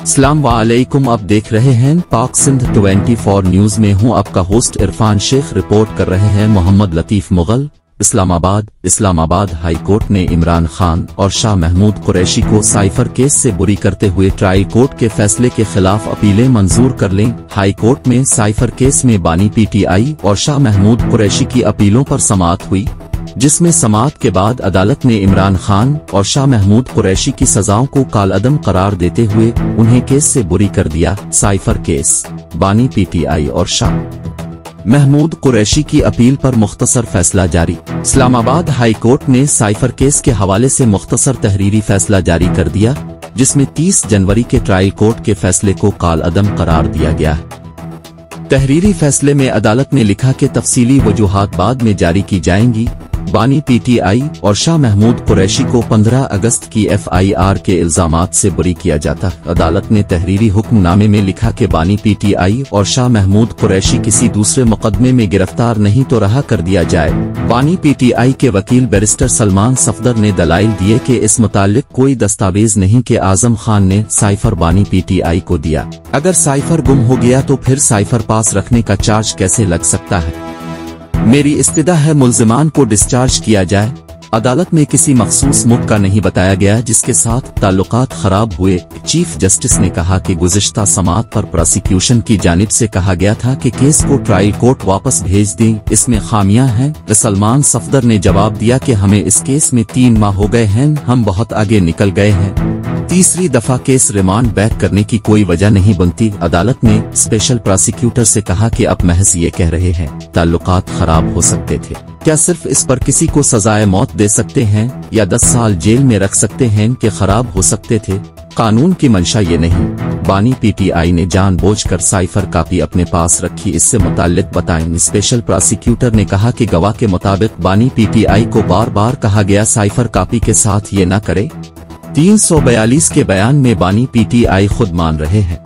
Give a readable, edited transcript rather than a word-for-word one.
अस्सलाम वालेकुम, आप देख रहे हैं पाक सिंध 24 न्यूज में हूं आपका होस्ट इरफान शेख। रिपोर्ट कर रहे हैं मोहम्मद लतीफ मुगल। इस्लामाबाद हाई कोर्ट ने इमरान खान और शाह महमूद कुरैशी को साइफर केस से बरी करते हुए ट्रायल कोर्ट के फैसले के खिलाफ अपीलें मंजूर कर लें। हाई कोर्ट में साइफर केस में बानी पीटीआई और शाह महमूद कुरैशी की अपीलों पर समाअत हुई, जिसमें समाअत के बाद अदालत ने इमरान खान और शाह महमूद कुरैशी की सजाओं को कालअदम करार देते हुए उन्हें केस से बरी कर दिया। साइफर केस, बानी पीटीआई और शाह महमूद कुरैशी की अपील पर मुख्तसर फैसला जारी। इस्लामाबाद हाई कोर्ट ने साइफर केस के हवाले से मुख्तसर तहरीरी फैसला जारी कर दिया, जिसमें 30 जनवरी के ट्रायल कोर्ट के फैसले को कालअदम करार दिया गया है। तहरीरी फैसले में अदालत ने लिखा कि तफसीली वजूहात बाद में जारी की जाएंगी। बानी पीटीआई और शाह महमूद कुरैशी को 15 अगस्त की FIR के इल्जामात से बरी किया जाता। अदालत ने तहरीरी हुक्मनामे में लिखा कि बानी पीटीआई और शाह महमूद कुरैशी किसी दूसरे मुकदमे में गिरफ्तार नहीं तो रहा कर दिया जाए। बानी पीटीआई के वकील बैरिस्टर सलमान सफदर ने दलाइल दिए कि इस मुतालिक कोई दस्तावेज नहीं कि आजम खान ने साइफर बानी पीटीआई को दिया। अगर साइफर गुम हो गया तो फिर साइफर पास रखने का चार्ज कैसे लग सकता है। मेरी इस्तिदा है मुल्जिमान को डिस्चार्ज किया जाए। अदालत में किसी मखसूस मुद्दा नहीं बताया गया जिसके साथ ताल्लुकात खराब हुए। चीफ जस्टिस ने कहा कि गुज़िश्ता समाअत पर प्रोसिक्यूशन की जानिब से कहा गया था कि केस को ट्रायल कोर्ट वापस भेज दें, इसमें खामियां हैं। सलमान सफदर ने जवाब दिया कि हमें इस केस में 3 माह हो गए हैं, हम बहुत आगे निकल गए हैं। तीसरी दफा केस रिमांड बैक करने की कोई वजह नहीं बनती। अदालत ने स्पेशल प्रोसिक्यूटर से कहा कि आप महज ये कह रहे हैं ताल्लुकात खराब हो सकते थे, क्या सिर्फ इस पर किसी को सजाए मौत दे सकते हैं या 10 साल जेल में रख सकते हैं कि खराब हो सकते थे। कानून की मंशा ये नहीं। बानी पीटीआई ने जानबूझकर साइफर कापी अपने पास रखी, इससे मुताल्लिक बताएं। स्पेशल प्रोसिक्यूटर ने कहा कि गवाह के मुताबिक बानी पीटीआई को बार बार कहा गया साइफर कापी के साथ ये न करे। 342 के बयान में बानी पीटीआई खुद मान रहे हैं।